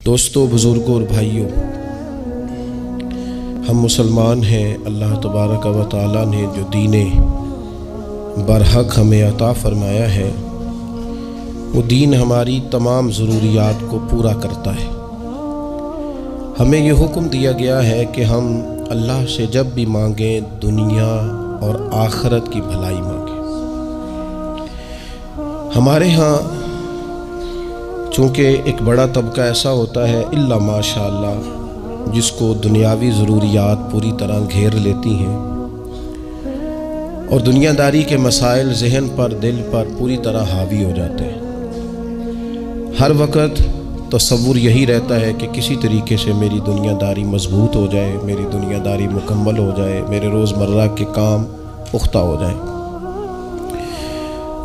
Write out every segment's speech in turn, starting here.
دوستوں، بزرگوں اور بھائیوں، ہم مسلمان ہیں۔ اللہ تبارک و تعالیٰ نے جو دین برحق ہمیں عطا فرمایا ہے، وہ دین ہماری تمام ضروریات کو پورا کرتا ہے۔ ہمیں یہ حکم دیا گیا ہے کہ ہم اللہ سے جب بھی مانگیں دنیا اور آخرت کی بھلائی مانگیں۔ ہمارے ہاں چونکہ ایک بڑا طبقہ ایسا ہوتا ہے الا ماشاء اللہ جس کو دنیاوی ضروریات پوری طرح گھیر لیتی ہیں اور دنیا داری کے مسائل ذہن پر، دل پر پوری طرح حاوی ہو جاتے ہیں۔ ہر وقت تصور یہی رہتا ہے کہ کسی طریقے سے میری دنیا داری مضبوط ہو جائے، میری دنیا داری مکمل ہو جائے، میرے روزمرہ کے کام پختہ ہو جائیں۔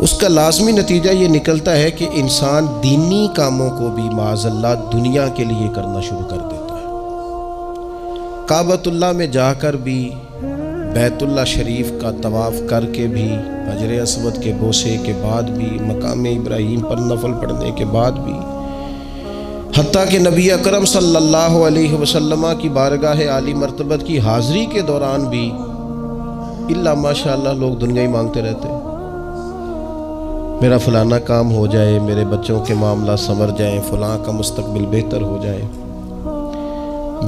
اس کا لازمی نتیجہ یہ نکلتا ہے کہ انسان دینی کاموں کو بھی معاذ اللہ دنیا کے لیے کرنا شروع کر دیتا ہے۔ کعبۃ اللہ میں جا کر بھی، بیت اللہ شریف کا طواف کر کے بھی، حجر اسود کے بوسے کے بعد بھی، مقام ابراہیم پر نفل پڑھنے کے بعد بھی، حتیٰ کہ نبی اکرم صلی اللہ علیہ وسلم کی بارگاہ عالی مرتبت کی حاضری کے دوران بھی الا ماشاء اللہ لوگ دنیا ہی مانگتے رہتے ہیں۔ میرا فلانا کام ہو جائے، میرے بچوں کے معاملہ سنور جائیں، فلاں کا مستقبل بہتر ہو جائے۔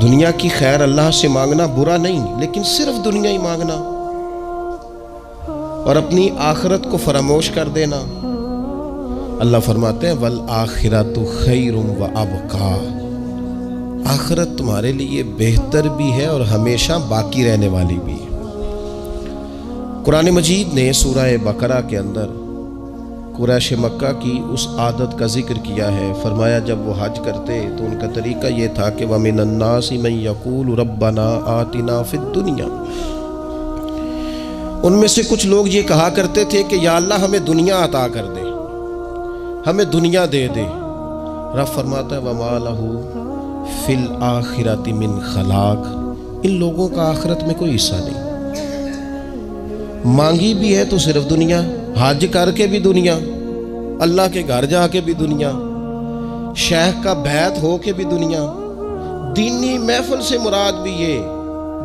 دنیا کی خیر اللہ سے مانگنا برا نہیں، لیکن صرف دنیا ہی مانگنا اور اپنی آخرت کو فراموش کر دینا۔ اللہ فرماتے ہیں وَالْآخِرَةُ خَيْرٌ وَأَبْقَىٰ، آخرت تمہارے لیے بہتر بھی ہے اور ہمیشہ باقی رہنے والی بھی ہے۔ قرآن مجید نے سورہ بقرہ کے اندر قریش مکہ کی اس عادت کا ذکر کیا ہے۔ فرمایا جب وہ حج کرتے تو ان کا طریقہ یہ تھا کہ وَمِنَ النَّاسِ مَن يَقُولُ رَبَّنَا آتِنَا فِي الدُّنْيَا، ان میں سے کچھ لوگ یہ کہا کرتے تھے کہ یا اللہ ہمیں دنیا عطا کر دے، ہمیں دنیا دے دے۔ رب فرماتا ہے وَمَا لَهُ فِي الْآخِرَةِ مِنْ خَلَاقٍ، ان لوگوں کا آخرت میں کوئی حصہ نہیں۔ مانگی بھی ہے تو صرف دنیا، حج کر کے بھی دنیا، اللہ کے گھر جا کے بھی دنیا، شیخ کا بیعت ہو کے بھی دنیا، دینی محفل سے مراد بھی یہ،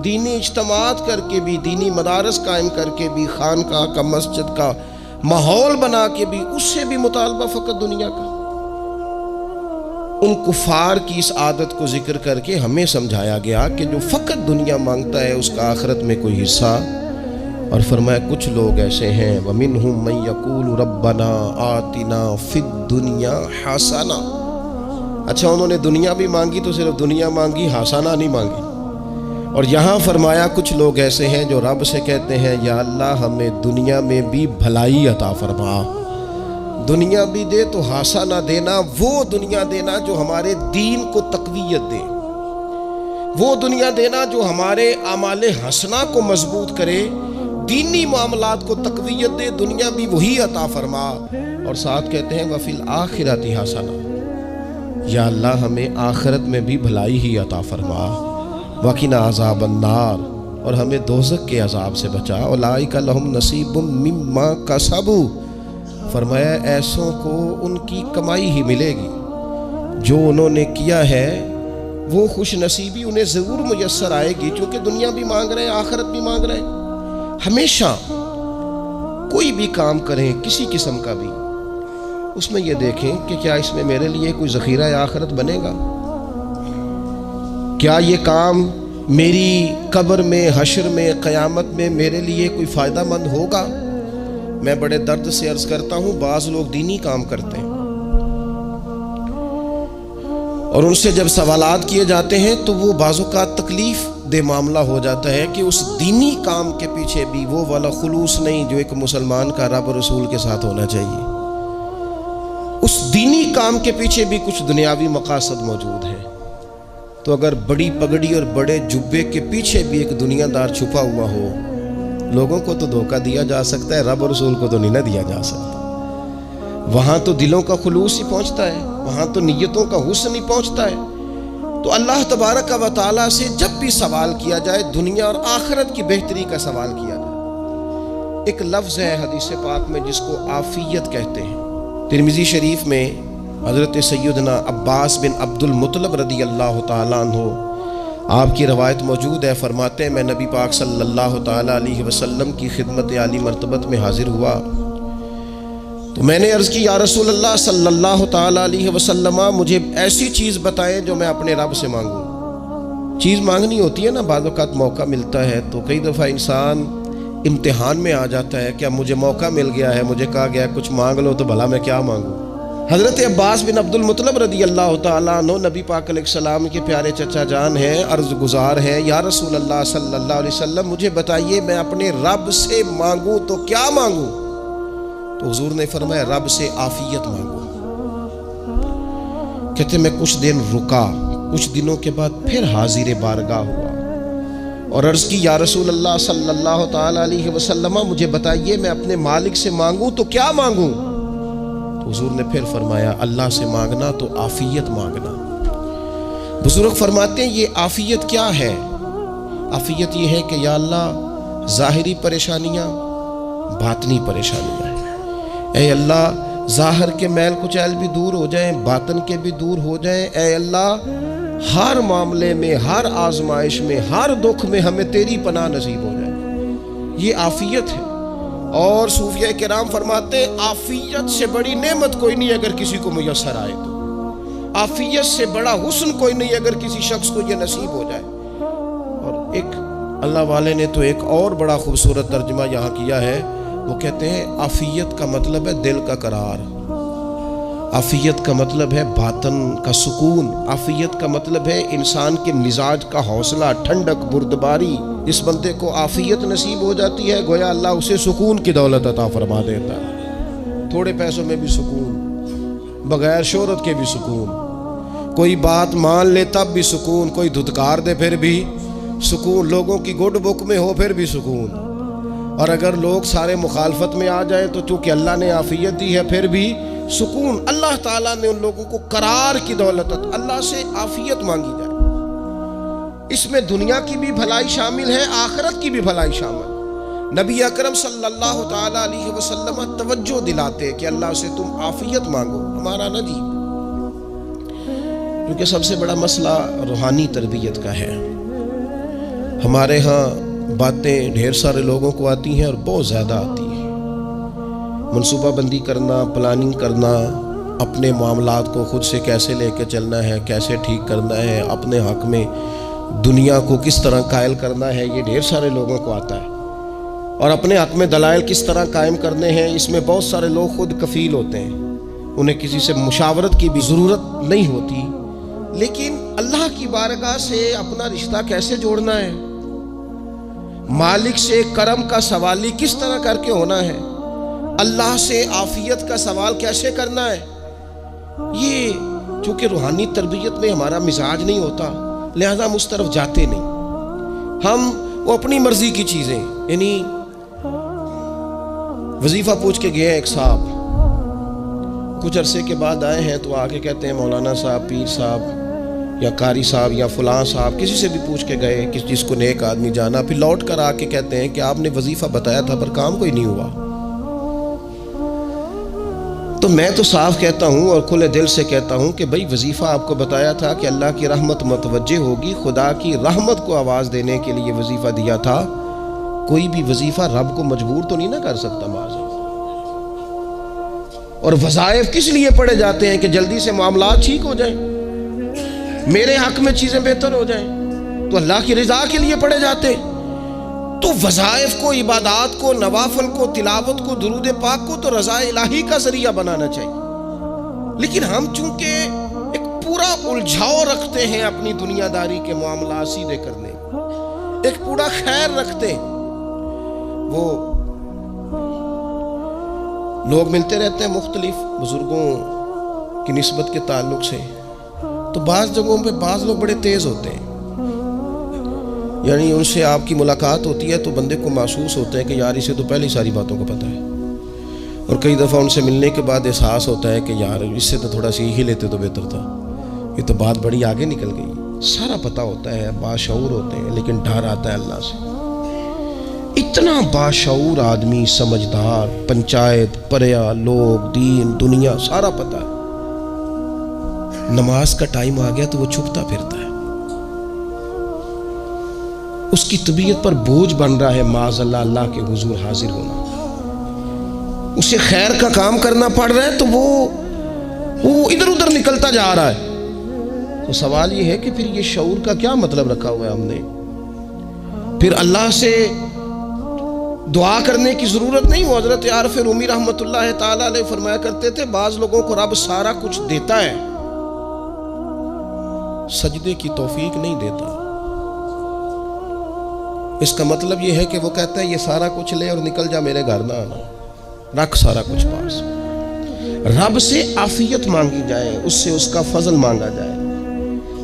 دینی اجتماعات کر کے بھی، دینی مدارس قائم کر کے بھی، خانقاہ کا، مسجد کا ماحول بنا کے بھی، اس سے بھی مطالبہ فقط دنیا کا۔ ان کفار کی اس عادت کو ذکر کر کے ہمیں سمجھایا گیا کہ جو فقط دنیا مانگتا ہے اس کا آخرت میں کوئی حصہ، اور فرمایا کچھ لوگ ایسے ہیں وَمِنْهُمْ مَن يَقُولُ رَبَّنَا آتِنَا فِي الدُّنْيَا حَسَنَةً، اچھا انہوں نے دنیا بھی مانگی تو صرف دنیا مانگی، حسنہ نہیں مانگی۔ اور یہاں فرمایا کچھ لوگ ایسے ہیں جو رب سے کہتے ہیں یا اللہ ہمیں دنیا میں بھی بھلائی عطا فرما، دنیا بھی دے تو حسنہ دینا، وہ دنیا دینا جو ہمارے دین کو تقویت دے، وہ دنیا دینا جو ہمارے اعمال حسنہ کو مضبوط کرے، دینی معاملات کو تقویت دے، دنیا بھی وہی عطا فرما۔ اور ساتھ کہتے ہیں وَفِي الْآخِرَةِ حَسَنَةً، یا اللہ ہمیں آخرت میں بھی بھلائی ہی عطا فرما، وَقِنَا عَذَابَ النَّارِ، اور ہمیں دوزخ کے عذاب سے بچا، أُولَٰئِكَ لَهُمْ نَصِيبٌ مِّمَّا كَسَبُوا، فرمایا ایسوں کو ان کی کمائی ہی ملے گی، جو انہوں نے کیا ہے وہ خوش نصیبی انہیں ضرور میسر آئے گی، چونکہ دنیا بھی مانگ رہے ہیں، آخرت بھی مانگ رہے ہیں۔ ہمیشہ کوئی بھی کام کریں کسی قسم کا بھی، اس میں یہ دیکھیں کہ کیا اس میں میرے لیے کوئی ذخیرہ آخرت بنے گا، کیا یہ کام میری قبر میں، حشر میں، قیامت میں میرے لیے کوئی فائدہ مند ہوگا۔ میں بڑے درد سے عرض کرتا ہوں بعض لوگ دینی کام کرتے ہیں اور ان سے جب سوالات کیے جاتے ہیں تو وہ بعض اوقات تکلیف دہ معاملہ ہو جاتا ہے کہ اس دینی کام کے پیچھے بھی وہ والا خلوص نہیں جو ایک مسلمان کا رب و رسول کے ساتھ ہونا چاہیے۔ اس دینی کام کے پیچھے بھی کچھ دنیاوی مقاصد موجود ہیں، تو اگر بڑی پگڑی اور بڑے جبے کے پیچھے بھی ایک دنیا دار چھپا ہوا ہو، لوگوں کو تو دھوکہ دیا جا سکتا ہے، رب و رسول کو تو نہیں نہ دیا جا سکتا۔ وہاں تو دلوں کا خلوص ہی پہنچتا ہے، وہاں تو نیتوں کا حسن ہی پہنچتا ہے۔ تو اللہ تبارک و تعالیٰ سے جب بھی سوال کیا جائے دنیا اور آخرت کی بہتری کا سوال کیا جائے۔ ایک لفظ ہے حدیث پاک میں جس کو عافیت کہتے ہیں، ترمذی شریف میں حضرت سیدنا عباس بن عبد المطلب رضی اللہ تعالیٰ عنہ، آپ کی روایت موجود ہے، فرماتے ہیں میں نبی پاک صلی اللہ تعالیٰ علیہ وسلم کی خدمت عالی مرتبت میں حاضر ہوا تو میں نے عرض کی یا رسول اللہ صلی اللہ تعالیٰ علیہ وسلم، مجھے ایسی چیز بتائیں جو میں اپنے رب سے مانگوں۔ چیز مانگنی ہوتی ہے نا، بعض اوقات موقع ملتا ہے تو کئی دفعہ انسان امتحان میں آ جاتا ہے کہ اب مجھے موقع مل گیا ہے، مجھے کہا گیا کچھ مانگ لو تو بھلا میں کیا مانگوں۔ حضرت عباس بن عبد المطلب رضی اللہ تعالیٰ عنہ نبی پاک علیہ السلام کے پیارے چچا جان ہیں، عرض گزار ہیں یا رسول اللہ صلی اللہ علیہ وسلم مجھے بتائیے میں اپنے رب سے مانگوں تو کیا مانگوں؟ تو حضور نے فرمایا رب سے عافیت مانگو۔ کہتے میں کچھ دن رکا، کچھ دنوں کے بعد پھر حاضر بارگاہ ہوا اور عرض کی یا رسول اللہ صلی اللہ تعالیٰ علیہ وسلم مجھے بتائیے میں اپنے مالک سے مانگوں تو کیا مانگوں؟ تو حضور نے پھر فرمایا اللہ سے مانگنا تو عافیت مانگنا۔ بزرگ فرماتے ہیں یہ عافیت کیا ہے؟ عافیت یہ ہے کہ یا اللہ ظاہری پریشانیاں، باطنی پریشانیاں، اے اللہ ظاہر کے میل کچیل بھی دور ہو جائیں، باطن کے بھی دور ہو جائیں، اے اللہ ہر معاملے میں، ہر آزمائش میں، ہر دکھ میں ہمیں تیری پناہ نصیب ہو جائے۔ یہ عافیت ہے۔ اور صوفیہ کرام فرماتے ہیں عافیت سے بڑی نعمت کوئی نہیں اگر کسی کو میسر آئے تو، عافیت سے بڑا حسن کوئی نہیں اگر کسی شخص کو یہ نصیب ہو جائے۔ اور ایک اللہ والے نے تو ایک اور بڑا خوبصورت ترجمہ یہاں کیا ہے، وہ کہتے ہیں عافیت کا مطلب ہے دل کا قرار، عافیت کا مطلب ہے باطن کا سکون، عافیت کا مطلب ہے انسان کے مزاج کا حوصلہ، ٹھنڈک، بردباری۔ اس بندے کو عافیت نصیب ہو جاتی ہے گویا اللہ اسے سکون کی دولت عطا فرما دیتا ہے، تھوڑے پیسوں میں بھی سکون، بغیر شہرت کے بھی سکون، کوئی بات مان لے تب بھی سکون، کوئی دھتکار دے پھر بھی سکون، لوگوں کی گڈ بک میں ہو پھر بھی سکون، اور اگر لوگ سارے مخالفت میں آ جائیں تو چونکہ اللہ نے عافیت دی ہے پھر بھی سکون۔ اللہ تعالیٰ نے ان لوگوں کو قرار کی دولت، اللہ سے عافیت مانگی جائے، اس میں دنیا کی بھی بھلائی شامل ہے، آخرت کی بھی بھلائی شامل۔ نبی اکرم صلی اللہ تعالیٰ علیہ وسلم توجہ دلاتے کہ اللہ سے تم عافیت مانگو، ہمارا نہ جی، کیونکہ سب سے بڑا مسئلہ روحانی تربیت کا ہے۔ ہمارے ہاں باتیں ڈھیر سارے لوگوں کو آتی ہیں اور بہت زیادہ آتی ہیں، منصوبہ بندی کرنا، پلاننگ کرنا، اپنے معاملات کو خود سے کیسے لے کے چلنا ہے، کیسے ٹھیک کرنا ہے، اپنے حق میں دنیا کو کس طرح قائل کرنا ہے، یہ ڈھیر سارے لوگوں کو آتا ہے، اور اپنے حق میں دلائل کس طرح قائم کرنے ہیں، اس میں بہت سارے لوگ خود کفیل ہوتے ہیں، انہیں کسی سے مشاورت کی بھی ضرورت نہیں ہوتی۔ لیکن اللہ کی بارگاہ سے اپنا رشتہ کیسے جوڑنا ہے، مالک سے کرم کا سوالی کس طرح کر کے ہونا ہے، اللہ سے عافیت کا سوال کیسے کرنا ہے، یہ چونکہ روحانی تربیت میں ہمارا مزاج نہیں ہوتا لہذا ہم اس طرف جاتے نہیں، ہم وہ اپنی مرضی کی چیزیں، یعنی وظیفہ پوچھ کے گئے ایک صاحب، کچھ عرصے کے بعد آئے ہیں تو آ کے کہتے ہیں مولانا صاحب، پیر صاحب یا قاری صاحب یا فلاں صاحب، کسی سے بھی پوچھ کے گئے کہ جس کو نیک آدمی جانا، پھر لوٹ کر آ کے کہتے ہیں کہ آپ نے وظیفہ بتایا تھا پر کام کوئی نہیں ہوا۔ تو میں تو صاف کہتا ہوں اور کھلے دل سے کہتا ہوں کہ بھئی وظیفہ آپ کو بتایا تھا کہ اللہ کی رحمت متوجہ ہوگی، خدا کی رحمت کو آواز دینے کے لیے وظیفہ دیا تھا، کوئی بھی وظیفہ رب کو مجبور تو نہیں نہ کر سکتا معاذ۔ اور وظائف کس لیے پڑھے جاتے ہیں کہ جلدی سے معاملات ٹھیک ہو جائیں، میرے حق میں چیزیں بہتر ہو جائیں، تو اللہ کی رضا کے لیے پڑھے جاتے ہیں۔ تو وظائف کو، عبادات کو، نوافل کو، تلاوت کو، درود پاک کو تو رضا الہی کا ذریعہ بنانا چاہیے، لیکن ہم چونکہ ایک پورا الجھاؤ رکھتے ہیں اپنی دنیا داری کے معاملات سیدھے کرنے، ایک پورا خیر رکھتے ہیں، وہ لوگ ملتے رہتے ہیں مختلف بزرگوں کی نسبت کے تعلق سے، تو بعض جگہوں پہ بعض لوگ بڑے تیز ہوتے ہیں، یعنی ان سے آپ کی ملاقات ہوتی ہے تو بندے کو محسوس ہوتا ہے کہ یار اسے تو پہلے ہی ساری باتوں کو پتہ ہے، اور کئی دفعہ ان سے ملنے کے بعد احساس ہوتا ہے کہ یار اس سے تو تھوڑا سیکھ ہی لیتے تو بہتر تھا، یہ تو بات بڑی آگے نکل گئی، سارا پتہ ہوتا ہے، باشعور ہوتے ہیں، لیکن ڈر آتا ہے اللہ سے۔ اتنا باشعور آدمی، سمجھدار، پنچایت، پریا، لوگ، دین، دنیا سارا پتہ ہے، نماز کا ٹائم آ گیا تو وہ چھپتا پھرتا ہے، اس کی طبیعت پر بوجھ بن رہا ہے معاذ اللہ اللہ کے حضور حاضر ہونا، اسے خیر کا کام کرنا پڑ رہا ہے تو وہ ادھر ادھر نکلتا جا رہا ہے۔ تو سوال یہ ہے کہ پھر یہ شعور کا کیا مطلب رکھا ہوا ہے ہم نے؟ پھر اللہ سے دعا کرنے کی ضرورت نہیں۔ وہ حضرت عارف رومی رحمۃ اللہ تعالی علیہ فرمایا کرتے تھے بعض لوگوں کو رب سارا کچھ دیتا ہے، سجدے کی توفیق نہیں دیتا۔ اس کا مطلب یہ ہے کہ وہ کہتا ہے یہ سارا کچھ لے اور نکل جا، میرے گھر نہ آنا، رکھ سارا کچھ پاس۔ رب سے عافیت مانگی جائے، اس سے اس کا فضل مانگا جائے،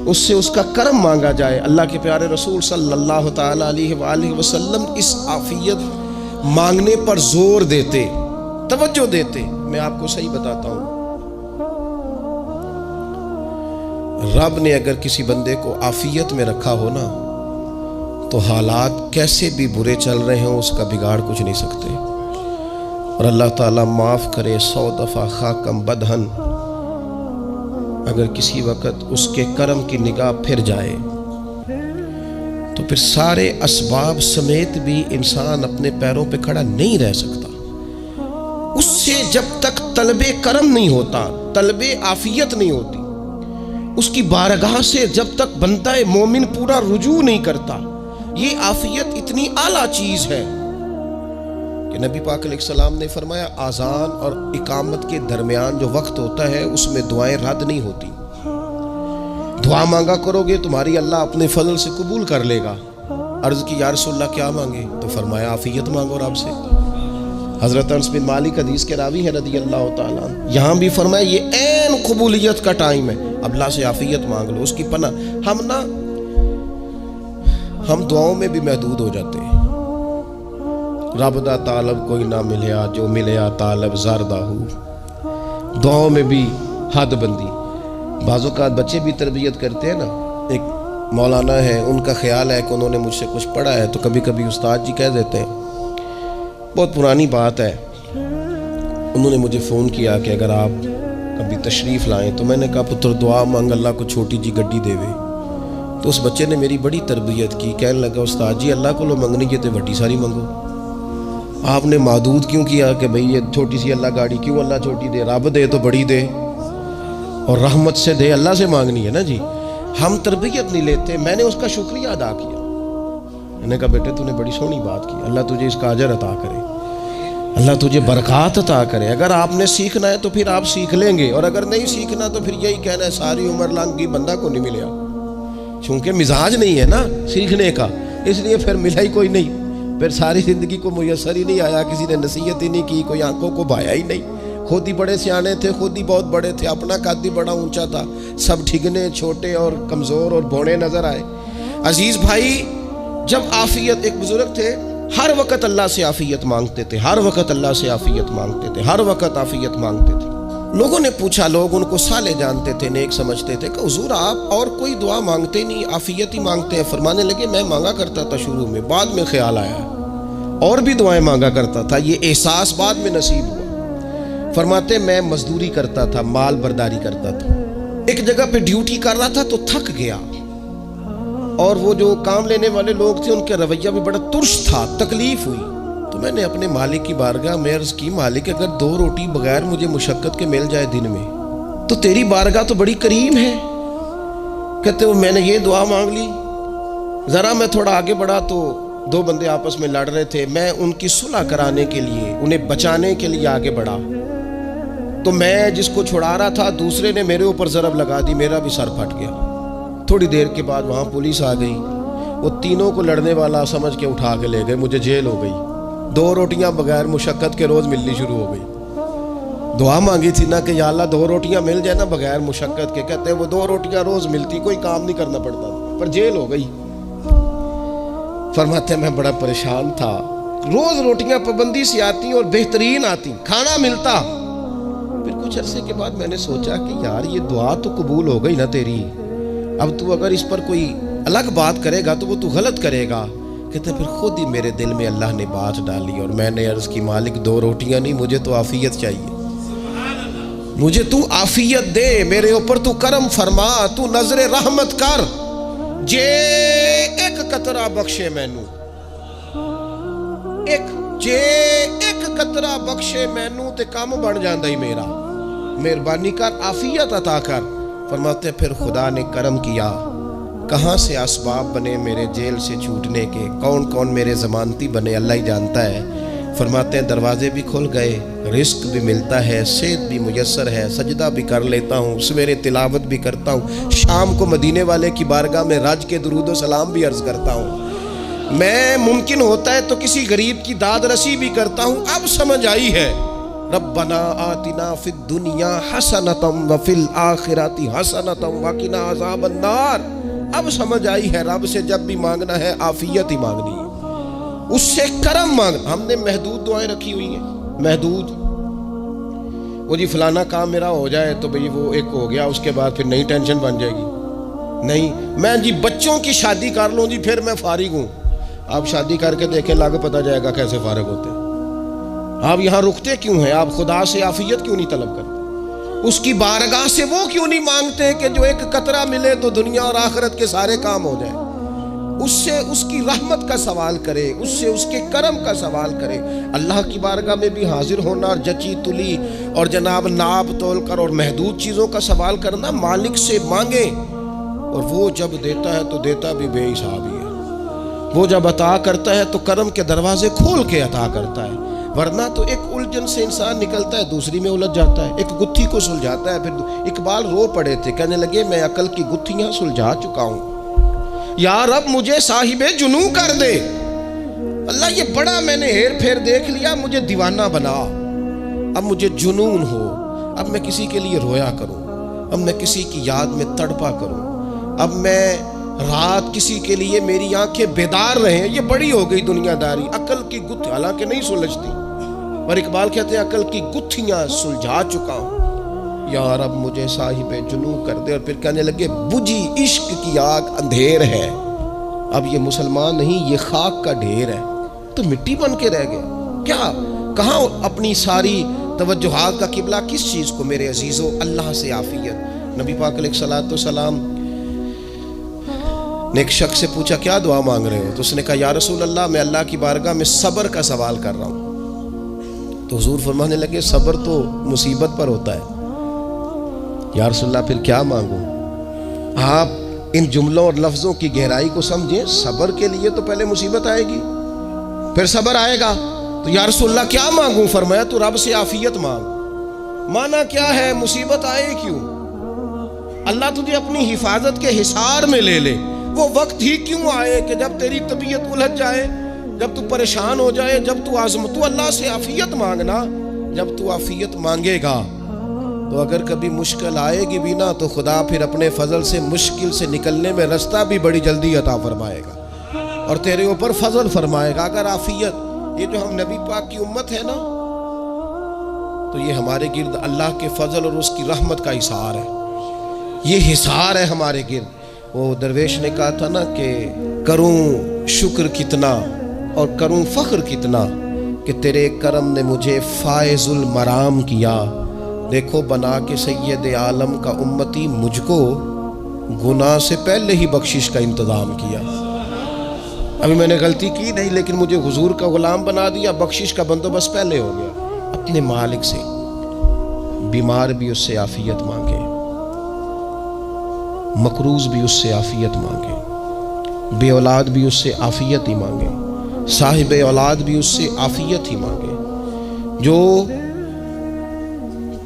اس سے اس کا کرم مانگا جائے۔ اللہ کے پیارے رسول صلی اللہ تعالی علیہ وآلہ وسلم اس عافیت مانگنے پر زور دیتے، توجہ دیتے۔ میں آپ کو صحیح بتاتا ہوں، رب نے اگر کسی بندے کو عافیت میں رکھا ہو نا تو حالات کیسے بھی برے چل رہے ہوں اس کا بگاڑ کچھ نہیں سکتے۔ اور اللہ تعالیٰ معاف کرے 100 دفعہ خاکم بدہن، اگر کسی وقت اس کے کرم کی نگاہ پھر جائے تو پھر سارے اسباب سمیت بھی انسان اپنے پیروں پہ کھڑا نہیں رہ سکتا۔ اس سے جب تک طلب کرم نہیں ہوتا، طلب عافیت نہیں ہوتی، اس کی بارگاہ سے جب تک بندہ مومن پورا رجوع نہیں کرتا، یہ عافیت اتنی اعلیٰ چیز ہے کہ نبی پاک علیہ السلام نے فرمایا آذان اور اقامت کے درمیان جو وقت ہوتا ہے اس میں دعائیں رد نہیں ہوتی۔ دعا مانگا کرو گے تمہاری اللہ اپنے فضل سے قبول کر لے گا۔ عرض کی یا رسول اللہ کیا مانگے؟ تو فرمایا عافیت مانگو رب سے۔ حضرت انس بن مالک حدیث کے راوی ہیں رضی اللہ تعالیٰ عنہ، یہاں بھی فرمایا یہ عین قبولیت کا ٹائم ہے، اب اللہ سے عافیت مانگ لو، اس کی پناہ۔ ہم دعاؤں میں بھی محدود ہو جاتے ہیں۔ رب دا طالب کوئی نہ ملیا، جو ملیا طالب زردہ ہو۔ دعاؤں میں بھی حد بندی۔ بعض اوقات بچے بھی تربیت کرتے ہیں نا، ایک مولانا ہے، ان کا خیال ہے کہ انہوں نے مجھ سے کچھ پڑھا ہے تو کبھی کبھی استاد جی کہہ دیتے ہیں، بہت پرانی بات ہے، انہوں نے مجھے فون کیا کہ اگر آپ کبھی تشریف لائیں، تو میں نے کہا پتر دعا مانگ اللہ کو چھوٹی جی گڈی دے وے۔ تو اس بچے نے میری بڑی تربیت کی، کہنے لگا استاد جی اللہ کو لو منگنی ہے تو بڑی ساری منگو، آپ نے محدود کیوں کیا کہ بھئی یہ چھوٹی سی اللہ گاڑی کیوں اللہ چھوٹی دے، رب دے تو بڑی دے اور رحمت سے دے، اللہ سے مانگنی ہے نا جی۔ ہم تربیت نہیں لیتے۔ میں نے اس کا شکریہ ادا کیا، میں نے کہا بیٹے تو نے بڑی سونی بات کی، اللہ تجھے اس کا اجر عطا کرے، اللہ تجھے برکات عطا کرے۔ اگر آپ نے سیکھنا ہے تو پھر آپ سیکھ لیں گے، اور اگر نہیں سیکھنا تو پھر یہی کہنا ہے ساری عمر لنگی بندہ کو نہیں ملیا، چونکہ مزاج نہیں ہے نا سیکھنے کا، اس لیے پھر ملا ہی کوئی نہیں، پھر ساری زندگی کو میسر ہی نہیں آیا، کسی نے نصیحت ہی نہیں کی، کوئی آنکھوں کو بھایا ہی نہیں، خود ہی بڑے سیانے تھے، خود ہی بہت بڑے تھے، اپنا قد ہی بڑا اونچا تھا، سب ٹھگنے چھوٹے اور کمزور اور بوڑے نظر آئے۔ عزیز بھائی، جب عافیت، ایک بزرگ تھے ہر وقت اللہ سے عافیت مانگتے تھے، ہر وقت اللہ سے عافیت مانگتے تھے، ہر وقت عافیت مانگتے تھے۔ لوگوں نے پوچھا، لوگ ان کو صالح جانتے تھے، نیک سمجھتے تھے کہ حضور آپ اور کوئی دعا مانگتے نہیں، عافیت ہی مانگتے ہیں۔ فرمانے لگے میں مانگا کرتا تھا شروع میں، بعد میں خیال آیا اور بھی دعائیں مانگا کرتا تھا، یہ احساس بعد میں نصیب ہوا۔ فرماتے میں مزدوری کرتا تھا، مال برداری کرتا تھا، ایک جگہ پہ ڈیوٹی کر رہا تھا تو تھک گیا، اور وہ جو کام لینے والے لوگ تھے ان کا رویہ بھی بڑا ترش تھا، تکلیف ہوئی، تو میں نے اپنے مالک کی بارگاہ میں عرض کی مالک اگر 2 روٹی بغیر مجھے مشقت کے مل جائے دن میں تو تیری بارگاہ تو بڑی کریم ہے۔ کہتے وہ میں نے یہ دعا مانگ لی، ذرا میں تھوڑا آگے بڑھا تو 2 بندے آپس میں لڑ رہے تھے، میں ان کی صلح کرانے کے لیے، انہیں بچانے کے لیے آگے بڑھا، تو میں جس کو چھڑا رہا تھا دوسرے نے میرے اوپر ضرب لگا دی، میرا بھی سر پھٹ گیا۔ تھوڑی دیر کے بعد وہاں پولیس آ گئی، وہ تینوں کو لڑنے والا سمجھ کے اٹھا کے لے گئے، مجھے جیل ہو گئی۔ 2 روٹیاں بغیر مشقت کے روز ملنی شروع ہو گئی۔ دعا مانگی تھی نا کہ یا اللہ 2 روٹیاں مل جائے نا بغیر مشقت کے، کہتے ہیں وہ 2 روٹیاں روز ملتی، کوئی کام نہیں کرنا پڑتا، پر جیل ہو گئی۔ فرماتے ہیں میں بڑا پریشان تھا، روز روٹیاں پابندی سے آتی اور بہترین آتی، کھانا ملتا۔ پھر کچھ عرصے کے بعد میں نے سوچا کہ یار یہ دعا تو قبول ہو گئی نا تیری، اب تو اگر اس پر کوئی الگ بات کرے گا تو وہ تو غلط کرے گا۔ کہتے پھر خود ہی میرے دل میں اللہ نے بات ڈالی اور میں نے عرض کی مالک 2 روٹیاں نہیں، مجھے تو عافیت چاہیے، مجھے تو آفیت دے، میرے اوپر تو کرم فرما، تو نظر رحمت کر، جے ایک قطرہ بخشے مینوں، جے ایک قطرہ بخشے مینوں تے کام بن جاندا ہی میرا، مہربانی کر، آفیت عطا کر۔ فرماتے پھر خدا نے کرم کیا، کہاں سے اسباب بنے میرے جیل سے چھوٹنے کے، کون کون میرے ضمانتی بنے اللہ ہی جانتا ہے۔ فرماتے ہیں دروازے بھی کھل گئے، رزق بھی ملتا ہے، صحت بھی میسر ہے، سجدہ بھی کر لیتا ہوں، سویرے تلاوت بھی کرتا ہوں، شام کو مدینے والے کی بارگاہ میں رج کے درود و سلام بھی عرض کرتا ہوں، میں ممکن ہوتا ہے تو کسی غریب کی داد رسی بھی کرتا ہوں۔ اب سمجھ آئی ہے، ربنا آتنا فی الدنیا حسنۃ وفی الآخرۃ حسنۃ وقنا عذاب النار۔ اب سمجھ آئی ہے رب سے جب بھی مانگنا ہے آفیت ہی مانگنی ہے، اس سے کرم مانگ۔ ہم نے محدود دعائیں رکھی ہوئی ہیں، محدود، وہ جی فلانا کام میرا ہو جائے تو بھئی وہ ایک ہو گیا، اس کے بعد پھر نئی ٹینشن بن جائے گی، نہیں میں جی بچوں کی شادی کر لوں جی پھر میں فارغ ہوں۔ آپ شادی کر کے دیکھیں، لاگ پتہ جائے گا کیسے فارغ ہوتے ہیں۔ آپ یہاں رکتے کیوں ہیں؟ آپ خدا سے عافیت کیوں نہیں طلب کرتے؟ اس کی بارگاہ سے وہ کیوں نہیں مانگتے کہ جو ایک قطرہ ملے تو دنیا اور آخرت کے سارے کام ہو جائیں؟ اس سے اس کی رحمت کا سوال کرے، اس سے اس کے کرم کا سوال کرے۔ اللہ کی بارگاہ میں بھی حاضر ہونا اور جچی تلی اور جناب ناپ تول کر اور محدود چیزوں کا سوال کرنا، مالک سے مانگے، اور وہ جب دیتا ہے تو دیتا بھی بے حساب ہی ہے۔ وہ جب عطا کرتا ہے تو کرم کے دروازے کھول کے عطا کرتا ہے، ورنہ تو ایک الجھن سے انسان نکلتا ہے دوسری میں الجھ جاتا ہے، ایک گتھی کو سلجھاتا ہے پھر۔ اقبال رو پڑے تھے، کہنے لگے میں عقل کی گتھیاں سلجھا چکا ہوں، یا رب مجھے صاحب جنوں کر دے۔ اللہ یہ بڑا میں نے ہیر پھیر دیکھ لیا، مجھے دیوانہ بنا، اب مجھے جنون ہو، اب میں کسی کے لیے رویا کروں، اب میں کسی کی یاد میں تڑپا کروں، اب میں رات کسی کے لیے میری آنکھیں بیدار رہیں۔ یہ بڑی ہو گئی دنیا داری، عقل کی گتھی حالانکہ نہیں سلجھتی، اور اقبال کہتے ہیں عقل کی گتھیاں سلجھا چکا ہوں، یا رب مجھے صاحب جنوں کر دے۔ اور پھر کہنے لگے بجھی عشق کی آگ اندھیر ہے، اب یہ مسلمان نہیں یہ خاک کا ڈھیر ہے، تو مٹی بن کے رہ گیا کیا؟ کہاں اپنی ساری توجہات کا قبلہ کس چیز کو؟ میرے عزیزو اللہ سے عافیت۔ نبی پاک علیہ الصلوۃ والسلام نے ایک شخص سے پوچھا کیا دعا مانگ رہے ہو؟ تو اس نے کہا یا رسول اللہ میں اللہ کی بارگاہ میں صبر کا سوال کر رہا ہوں۔ تو حضور فرمانے لگے صبر تو مصیبت پر ہوتا ہے۔ یا رسول اللہ پھر کیا مانگوں؟ آپ ان جملوں اور لفظوں کی گہرائی کو سمجھیں، صبر کے لیے تو پہلے مصیبت آئے گی پھر صبر آئے گا۔ تو یا رسول اللہ کیا مانگوں؟ فرمایا تو رب سے عافیت مانگ۔ مانا کیا ہے؟ مصیبت آئے کیوں؟ اللہ تجھے اپنی حفاظت کے حصار میں لے لے، وہ وقت ہی کیوں آئے کہ جب تیری طبیعت الجھ جائے، جب تو پریشان ہو جائے، جب تو تو اللہ سے عافیت مانگنا۔ جب تو عافیت مانگے گا تو اگر کبھی مشکل آئے گی بھی نا، تو خدا پھر اپنے فضل سے مشکل سے نکلنے میں رستہ بھی بڑی جلدی عطا فرمائے گا اور تیرے اوپر فضل فرمائے گا۔ اگر عافیت، یہ جو ہم نبی پاک کی امت ہے نا، تو یہ ہمارے گرد اللہ کے فضل اور اس کی رحمت کا حصار ہے، یہ حصار ہے ہمارے گرد۔ وہ درویش نے کہا تھا نا کہ کروں شکر کتنا اور کروں فخر کتنا کہ تیرے کرم نے مجھے فائز المرام کیا، دیکھو بنا کے سید عالم کا امتی مجھ کو گناہ سے پہلے ہی بخشش کا انتظام کیا۔ ابھی میں نے غلطی کی نہیں لیکن مجھے حضور کا غلام بنا دیا، بخشش کا بندوبست پہلے ہو گیا۔ اپنے مالک سے بیمار بھی اس سے عافیت مانگے، مقروض بھی اس سے عافیت مانگے، بے اولاد بھی اس سے عافیت ہی مانگے، صاحب اولاد بھی اس سے عافیت ہی مانگے، جو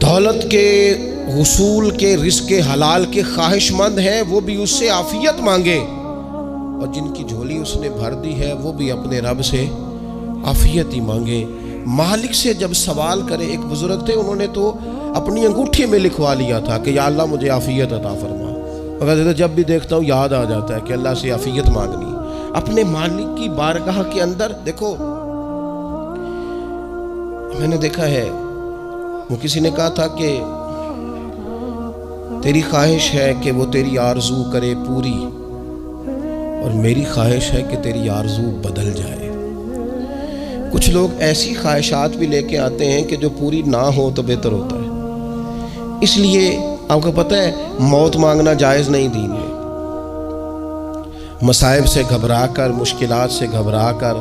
دولت کے حصول کے رزق حلال کے خواہش مند ہیں وہ بھی اس سے عافیت مانگے، اور جن کی جھولی اس نے بھر دی ہے وہ بھی اپنے رب سے عافیت ہی مانگے۔ مالک سے جب سوال کرے، ایک بزرگ تھے انہوں نے تو اپنی انگوٹھی میں لکھوا لیا تھا کہ یا اللہ مجھے عافیت عطا فرما، مگر جب بھی دیکھتا ہوں یاد آ جاتا ہے کہ اللہ سے عافیت مانگنی۔ اپنے مالک کی بارگاہ کے اندر دیکھو، میں نے دیکھا ہے وہ کسی نے کہا تھا کہ تیری خواہش ہے کہ وہ تیری آرزو کرے پوری، اور میری خواہش ہے کہ تیری آرزو بدل جائے۔ کچھ لوگ ایسی خواہشات بھی لے کے آتے ہیں کہ جو پوری نہ ہو تو بہتر ہوتا ہے، اس لیے آپ کو پتہ ہے موت مانگنا جائز نہیں دین میں. مصائب سے گھبرا کر، مشکلات سے گھبرا کر،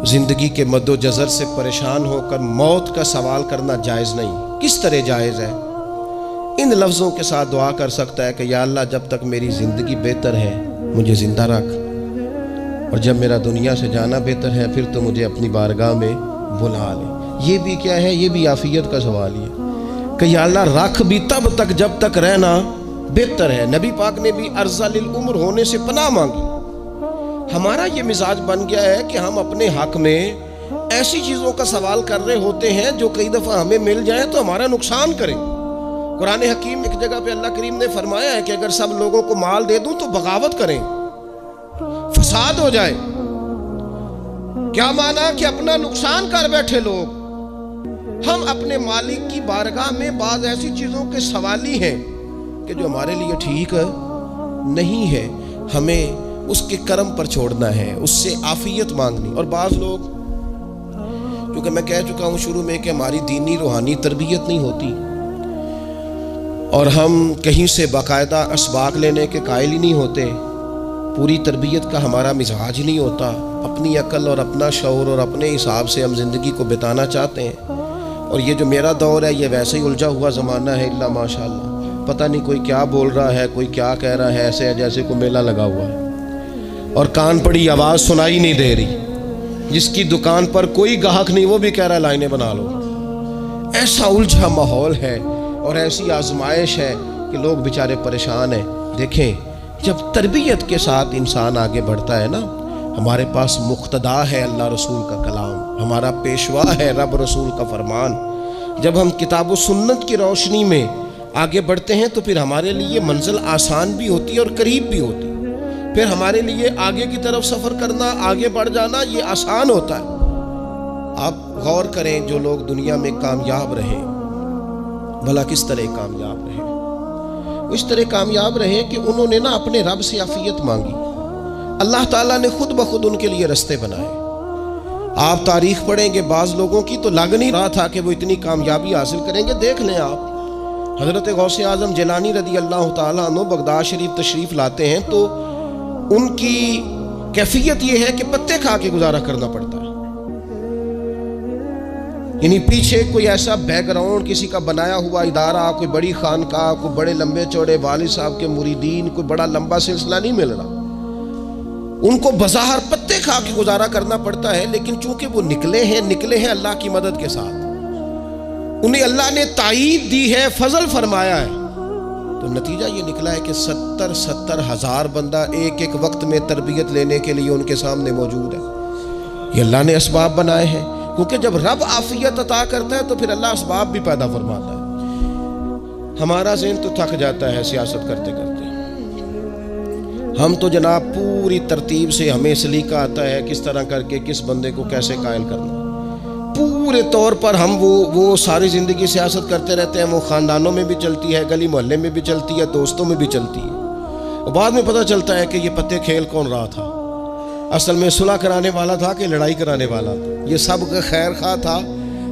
زندگی کے مد و جزر سے پریشان ہو کر موت کا سوال کرنا جائز نہیں. کس طرح جائز ہے؟ ان لفظوں کے ساتھ دعا کر سکتا ہے کہ یا اللہ جب تک میری زندگی بہتر ہے مجھے زندہ رکھ، اور جب میرا دنیا سے جانا بہتر ہے پھر تو مجھے اپنی بارگاہ میں بلا لے. یہ بھی کیا ہے؟ یہ بھی عافیت کا سوال ہی ہے کہ یا اللہ رکھ بھی تب تک جب تک رہنا بہتر ہے. نبی پاک نے بھی ارذل العمر ہونے سے پناہ مانگی. ہمارا یہ مزاج بن گیا ہے کہ ہم اپنے حق میں ایسی چیزوں کا سوال کر رہے ہوتے ہیں جو کئی دفعہ ہمیں مل جائیں تو ہمارا نقصان کریں. قرآن حکیم ایک جگہ پہ اللہ کریم نے فرمایا ہے کہ اگر سب لوگوں کو مال دے دوں تو بغاوت کریں، فساد ہو جائے. کیا مانا؟ کہ اپنا نقصان کر بیٹھے لوگ. ہم اپنے مالک کی بارگاہ میں بعض ایسی چیزوں کے سوالی ہیں کہ جو ہمارے لیے ٹھیک نہیں ہے، ہمیں اس کے کرم پر چھوڑنا ہے، اس سے عافیت مانگنی. اور بعض لوگ، کیونکہ میں کہہ چکا ہوں شروع میں کہ ہماری دینی روحانی تربیت نہیں ہوتی اور ہم کہیں سے باقاعدہ اسباق لینے کے قائل ہی نہیں ہوتے، پوری تربیت کا ہمارا مزاج نہیں ہوتا، اپنی عقل اور اپنا شعور اور اپنے حساب سے ہم زندگی کو بتانا چاہتے ہیں. اور یہ جو میرا دور ہے یہ ویسے ہی الجھا ہوا زمانہ ہے، اللہ ماشاء اللہ، پتہ نہیں کوئی کیا بول رہا ہے، کوئی کیا کہہ رہا ہے، ایسے جیسے کوئی میلہ لگا ہوا ہے اور کان پڑی آواز سنائی نہیں دے رہی. جس کی دکان پر کوئی گاہک نہیں وہ بھی کہہ رہا ہے لائنیں بنا لو. ایسا الجھا ماحول ہے اور ایسی آزمائش ہے کہ لوگ بیچارے پریشان ہیں. دیکھیں جب تربیت کے ساتھ انسان آگے بڑھتا ہے نا، ہمارے پاس مقتدا ہے اللہ رسول کا کلام، ہمارا پیشوا ہے رب رسول کا فرمان. جب ہم کتاب و سنت کی روشنی میں آگے بڑھتے ہیں تو پھر ہمارے لیے منزل آسان بھی ہوتی ہے اور قریب بھی ہوتی ہے. پھر ہمارے لیے آگے کی طرف سفر کرنا، آگے بڑھ جانا یہ آسان ہوتا ہے. آپ غور کریں جو لوگ دنیا میں کامیاب رہے، بھلا کس طرح کامیاب رہے؟ اس طرح کامیاب رہے کہ انہوں نے نا اپنے رب سے عافیت مانگی. اللہ تعالیٰ نے خود بخود ان کے لیے رستے بنائے. آپ تاریخ پڑھیں گے بعض لوگوں کی تو لگ نہیں رہا تھا کہ وہ اتنی کامیابی حاصل کریں گے. دیکھ لیں آپ حضرت غوث اعظم جیلانی رضی اللہ تعالیٰ عنہ بغداد شریف تشریف لاتے ہیں تو ان کی کیفیت یہ ہے کہ پتے کھا کے گزارا کرنا پڑتا ہے. یعنی پیچھے کوئی ایسا بیک گراؤنڈ کسی کا بنایا ہوا ادارہ، کوئی بڑی خانقاہ، کوئی بڑے لمبے چوڑے والد صاحب کے مریدین، کوئی بڑا لمبا سلسلہ نہیں مل رہا. ان کو بظاہر پتے کھا کے گزارا کرنا پڑتا ہے، لیکن چونکہ وہ نکلے ہیں اللہ کی مدد کے ساتھ. انہیں اللہ نے تائید دی ہے، فضل فرمایا ہے، تو نتیجہ یہ نکلا ہے کہ 70 ہزار بندہ ایک ایک وقت میں تربیت لینے کے لیے ان کے سامنے موجود ہے. یہ اللہ نے اسباب بنائے ہیں، کیونکہ جب رب عافیت عطا کرتا ہے تو پھر اللہ اسباب بھی پیدا فرماتا ہے. ہمارا ذہن تو تھک جاتا ہے سیاست کرتے کرتے. ہم تو جناب پوری ترتیب سے ہمیں سلیقہ آتا ہے کس طرح کر کے کس بندے کو کیسے قائل کرنا. پورے طور پر ہم وہ ساری زندگی سیاست کرتے رہتے ہیں. وہ خاندانوں میں بھی چلتی ہے، گلی محلے میں بھی چلتی ہے، دوستوں میں بھی چلتی ہے. اور بعد میں پتہ چلتا ہے کہ یہ پتے کھیل کون رہا تھا، اصل میں صلح کرانے والا تھا کہ لڑائی کرانے والا تھا. یہ سب کا خیر خواہ تھا،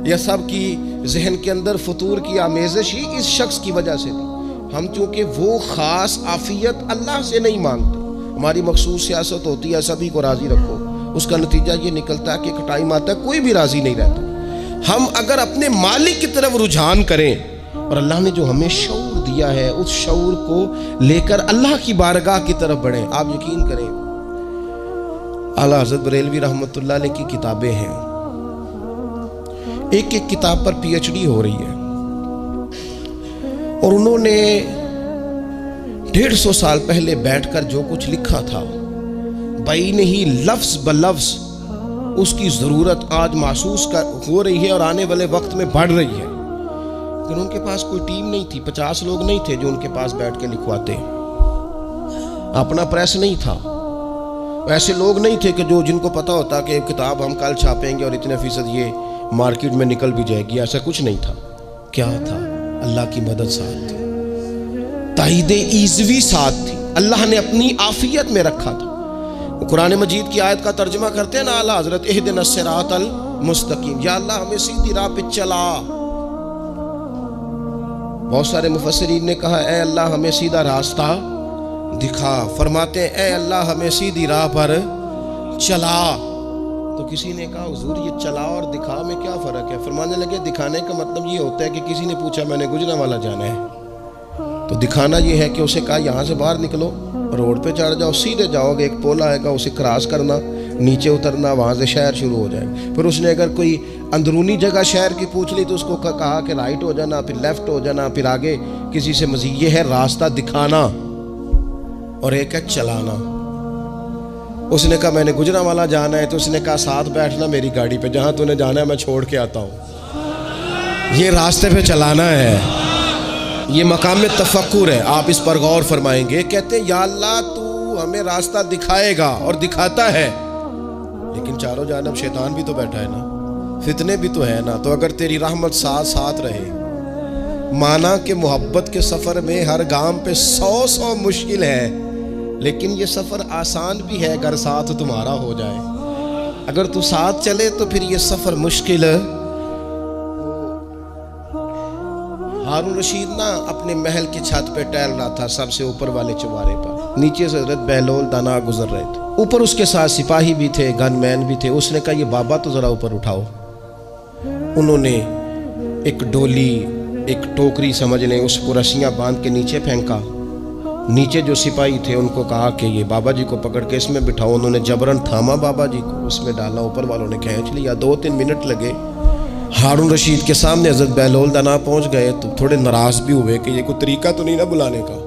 یہ سب کی ذہن کے اندر فطور کی آمیزش ہی اس شخص کی وجہ سے تھی. ہم چونکہ وہ خاص عافیت اللہ سے نہیں مانگتے، ہماری مخصوص سیاست ہوتی ہے سبھی کو راضی رکھو. اس کا نتیجہ یہ نکلتا ہے کہ ایک ٹائم آتا ہے کوئی بھی راضی نہیں رہتا. ہم اگر اپنے مالک کی طرف رجحان کریں اور اللہ نے جو ہمیں شعور دیا ہے اس شعور کو لے کر اللہ کی بارگاہ کی طرف بڑھیں. آپ یقین کریں اعلیٰ حضرت بریلوی رحمۃ اللہ علیہ کی کتابیں ہیں، ایک ایک کتاب پر پی ایچ ڈی ہو رہی ہے، اور انہوں نے 150 سال پہلے بیٹھ کر جو کچھ لکھا تھا بین ہی لفظ بلفظ اس کی ضرورت آج محسوس ہو رہی ہے اور آنے والے وقت میں بڑھ رہی ہے. لیکن ان کے پاس کوئی ٹیم نہیں تھی، 50 لوگ نہیں تھے جو ان کے پاس بیٹھ کے لکھواتے، اپنا پریس نہیں تھا، ایسے لوگ نہیں تھے کہ جن کو پتا ہوتا کہ کتاب ہم کل چھاپیں گے اور اتنے فیصد یہ مارکیٹ میں نکل بھی جائے گی. ایسا کچھ نہیں تھا. کیا تھا؟ اللہ کی مدد ساتھ تھی، تائید ایزوی ساتھ تھی، اللہ نے اپنی عافیت میں رکھا تھا. قرآن مجید کی آیت کا ترجمہ کرتے ہیں نا اعلیٰ حضرت اہدنا الصراط المستقیم، یا اللہ ہمیں سیدھی راہ پہ چلا. بہت سارے مفسرین نے کہا اے اللہ ہمیں سیدھا راستہ دکھا، فرماتے ہیں اے اللہ ہمیں سیدھی راہ پر چلا۔ تو کسی نے کہا حضور یہ چلا اور دکھا میں کیا فرق ہے؟ فرمانے لگے دکھانے کا مطلب یہ ہوتا ہے کہ کسی نے پوچھا میں نے گجرانوالہ جانا ہے، تو دکھانا یہ ہے کہ اسے کہا یہاں سے باہر نکلو، روڈ پہ چڑھ جاؤ، سیدھے جاؤ گے، ایک پول آئے گا اسے کراس کرنا، نیچے اترنا، وہاں سے شہر شروع ہو جائے۔ پھر اس نے اگر کوئی اندرونی جگہ شہر کی پوچھ لی تو اس کو کہا کہ رائٹ ہو جانا، پھر لیفٹ ہو جانا، پھر آگے کسی سے مزید۔ یہ ہے راستہ دکھانا اور ایک ہے چلانا۔ اس نے کہا میں نے گجرانوالہ جانا ہے، تو اس نے کہا ساتھ بیٹھنا میری گاڑی پہ، جہاں تو نے جانا ہے میں چھوڑ کے آتا ہوں۔ یہ راستے پہ چلانا ہے، یہ مقام تفکر ہے، آپ اس پر غور فرمائیں گے۔ کہتے ہیں یا اللہ تو ہمیں راستہ دکھائے گا اور دکھاتا ہے، لیکن چاروں جانب شیطان بھی تو بیٹھا ہے نا، فتنے بھی تو ہے نا، تو اگر تیری رحمت ساتھ رہے، مانا کہ محبت کے سفر میں ہر گام پہ 100 مشکل ہے، لیکن یہ سفر آسان بھی ہے اگر ساتھ تمہارا ہو جائے۔ اگر تو ساتھ چلے تو پھر یہ سفر مشکل ہے۔ ہارون رشید نا اپنے محل کی چھت پہ ٹہل رہا تھا، سب سے اوپر والے چوارے پر، نیچے سے حضرت بہلول دانا گزر رہے تھے، اوپر اس کے ساتھ سپاہی بھی تھے، گن مین بھی تھے۔ اس نے کہا یہ بابا تو ذرا اوپر اٹھاؤ۔ انہوں نے ایک ڈولی، ایک ٹوکری سمجھ لیں، اس کو رسیاں باندھ کے نیچے پھینکا۔ نیچے جو سپاہی تھے ان کو کہا کہ یہ بابا جی کو پکڑ کے اس میں بٹھاؤ۔ انہوں نے جبرن تھاما بابا جی کو، اس میں ڈالا، اوپر والوں نے کھینچ لیا۔ 2-3 منٹ لگے۔ ہارون رشید کے سامنے حضرت بہلول دانا پہنچ گئے تو تھوڑے ناراض بھی ہوئے کہ یہ کوئی طریقہ تو نہیں نا بلانے کا۔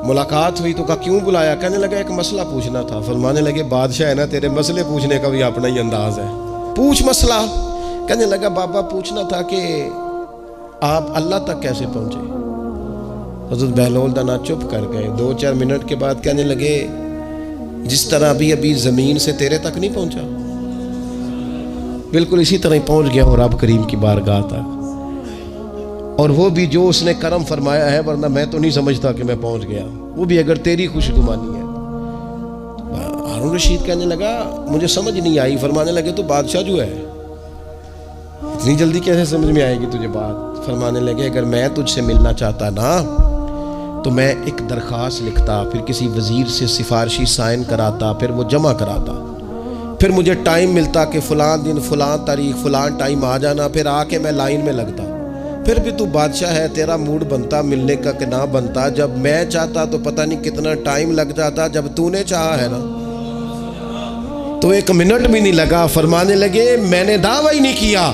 ملاقات ہوئی تو کہا کیوں بلایا؟ کہنے لگا ایک مسئلہ پوچھنا تھا۔ فرمانے لگے بادشاہ ہے نا، تیرے مسئلے پوچھنے کا بھی اپنا ہی انداز ہے، پوچھ مسئلہ۔ کہنے لگا بابا پوچھنا تھا کہ آپ اللہ تک کیسے پہنچے؟ حضرت بہلول دانا چپ کر گئے۔ 2-4 منٹ کے بعد کہنے لگے جس طرح ابھی زمین سے تیرے تک نہیں پہنچا، بالکل اسی طرح ہی پہنچ گیا اور رب کریم کی بارگاہ تک، اور وہ بھی جو اس نے کرم فرمایا ہے، ورنہ میں تو نہیں سمجھتا کہ میں پہنچ گیا، وہ بھی اگر تیری خوش گمانی ہے۔ ہارون رشید کہنے لگا مجھے سمجھ نہیں آئی۔ فرمانے لگے تو بادشاہ جو ہے اتنی جلدی کیسے سمجھ میں آئے گی تجھے بات؟ فرمانے لگے اگر میں تجھ سے ملنا چاہتا نا تو میں ایک درخواست لکھتا، پھر کسی وزیر سے سفارشی سائن کراتا، پھر وہ جمع کراتا، پھر مجھے ٹائم ملتا کہ فلاں دن فلاں تاریخ فلاں ٹائم آ جانا، پھر آ کے میں لائن میں لگتا۔ پھر بھی تو بادشاہ ہے، تیرا موڈ بنتا ملنے کا کہ نہ بنتا؟ جب میں چاہتا تو پتہ نہیں کتنا ٹائم لگ جاتا، جب تو نے چاہا ہے نا تو 1 منٹ بھی نہیں لگا۔ فرمانے لگے میں نے دعویٰ ہی نہیں کیا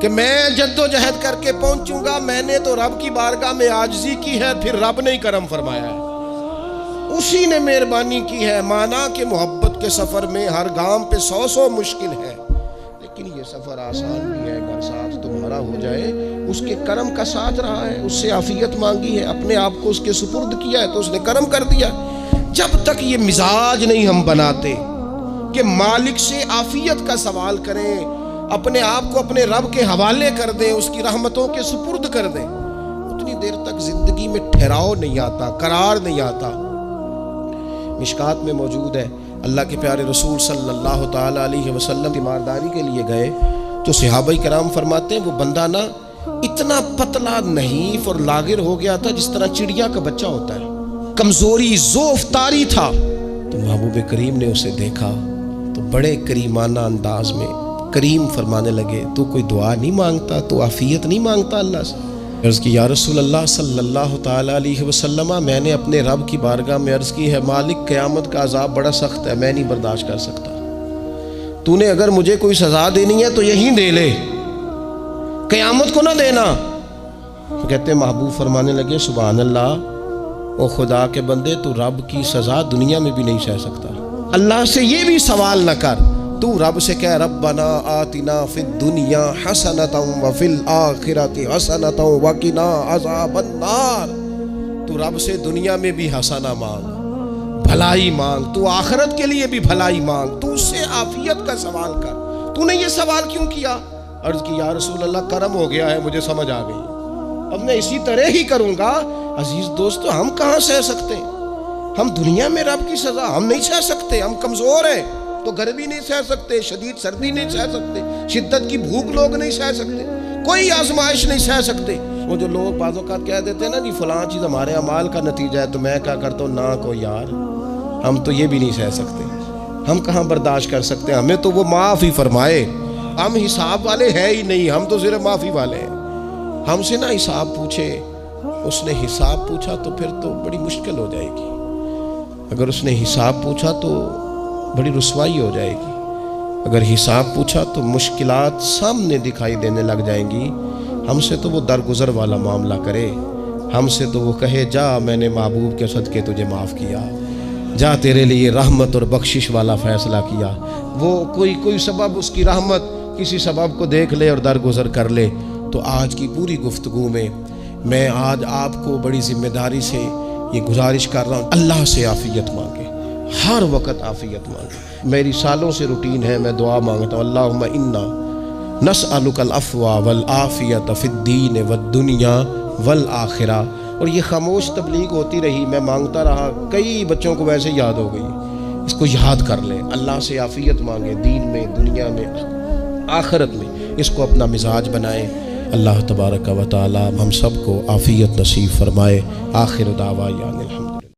کہ میں جدوجہد کر کے پہنچوں گا، میں نے تو رب کی بارگاہ میں عاجزی کی ہے، پھر رب نے ہی کرم فرمایا ہے، اسی نے مہربانی کی ہے۔ مانا کہ محبت کے سفر میں ہر گام پہ 100 مشکل ہے، لیکن یہ سفر آسان بھی ہے اگر ساتھ تمہارا ہو جائے۔ اس کے کرم کا ساتھ رہا ہے، اس سے عافیت مانگی ہے، اپنے آپ کو اس کے سپرد کیا ہے تو اس نے کرم کر دیا۔ جب تک یہ مزاج نہیں ہم بناتے کہ مالک سے عافیت کا سوال کریں، اپنے آپ کو اپنے رب کے حوالے کر دیں، اس کی رحمتوں کے سپرد کر دیں، اتنی دیر تک زندگی میں ٹھہراؤ نہیں آتا، قرار نہیں آتا۔ مشکات میں موجود ہے، اللہ کے پیارے رسول صلی اللہ تعالی علیہ وسلم تیمارداری کے لیے گئے تو صحابہ کرام فرماتے ہیں وہ بندہ نا اتنا پتلا نحیف اور لاغر ہو گیا تھا جس طرح چڑیا کا بچہ ہوتا ہے، کمزوری ضعف طاری تھا۔ تو محبوب کریم نے اسے دیکھا تو بڑے کریمانہ انداز میں کریم فرمانے لگے تو کوئی دعا نہیں مانگتا، تو عافیت نہیں مانگتا اللہ سے؟ عرض کی یا رسول اللہ صلی اللہ تعالی علیہ وسلم، میں نے اپنے رب کی بارگاہ میں عرض کی ہے مالک قیامت کا عذاب بڑا سخت ہے، میں نہیں برداشت کر سکتا، تو نے اگر مجھے کوئی سزا دینی ہے تو یہیں دے لے، قیامت کو نہ دینا۔ تو کہتے ہیں محبوب فرمانے لگے سبحان اللہ، او خدا کے بندے تو رب کی سزا دنیا میں بھی نہیں سہ سکتا، اللہ سے یہ بھی سوال نہ کر، تو رب سے کہہ ربنا آتنا فی الدنیا حسنتا وفی الآخرۃ حسنتا وقنا عذاب النار۔ تو رب سے دنیا میں بھی حسنہ مانگ، بھلائی مانگ، تو آخرت کے لیے بھی بھلائی مانگ، تو اس سے عافیت کا سوال کر۔ تو نے یہ سوال کیوں کیا؟ عرض کی یا رسول اللہ کرم ہو گیا ہے، مجھے سمجھ آ گئی، اب میں اسی طرح ہی کروں گا۔ عزیز دوستو ہم کہاں سہ سکتے ہیں؟ ہم دنیا میں رب کی سزا ہم نہیں سہ سکتے، ہم کمزور ہیں، تو گرمی نہیں سہ سکتے، شدید سردی نہیں سہ سکتے، شدت کی بھوک لوگ نہیں سہ سکتے، کوئی آزمائش نہیں سہ سکتے، وہ جو لوگ بعض اوقات کہہ دیتے ہیں نا جی فلاں چیز ہمارے اعمال کا نتیجہ ہے، تو میں کیا کرتا ہوں، نہ کو یار، ہم تو یہ بھی نہیں سہ سکتے، ہم کہاں برداشت کر سکتے ہیں، ہمیں تو وہ معاف ہی فرمائے، ہم حساب والے ہے ہی نہیں، ہم تو صرف معافی والے ہیں۔ ہم سے نہ حساب پوچھے، اس نے حساب پوچھا تو پھر تو بڑی مشکل ہو جائے گی، اگر اس نے حساب پوچھا تو بڑی رسوائی ہو جائے گی، اگر حساب پوچھا تو مشکلات سامنے دکھائی دینے لگ جائیں گی۔ ہم سے تو وہ درگزر والا معاملہ کرے، ہم سے تو وہ کہے جا میں نے محبوب کے صدقے تجھے معاف کیا، جا تیرے لیے رحمت اور بخشش والا فیصلہ کیا۔ وہ کوئی سبب، اس کی رحمت کسی سبب کو دیکھ لے اور درگزر کر لے۔ تو آج کی پوری گفتگو میں آج آپ کو بڑی ذمہ داری سے یہ گزارش کر رہا ہوں، اللہ سے عافیت مانگے، ہر وقت عافیت مانگے۔ میری سالوں سے روٹین ہے، میں دعا مانگتا ہوں، اللہم انا نسألک العفو والعافیت فی الدین والدنیا والآخرہ۔ اور یہ خاموش تبلیغ ہوتی رہی، میں مانگتا رہا، کئی بچوں کو ویسے یاد ہو گئی، اس کو یاد کر لیں، اللہ سے عافیت مانگے، دین میں، دنیا میں، آخرت میں، اس کو اپنا مزاج بنائیں۔ اللہ تبارک و تعالی ہم سب کو عافیت نصیب فرمائے۔ آخر دعوانا الحمد۔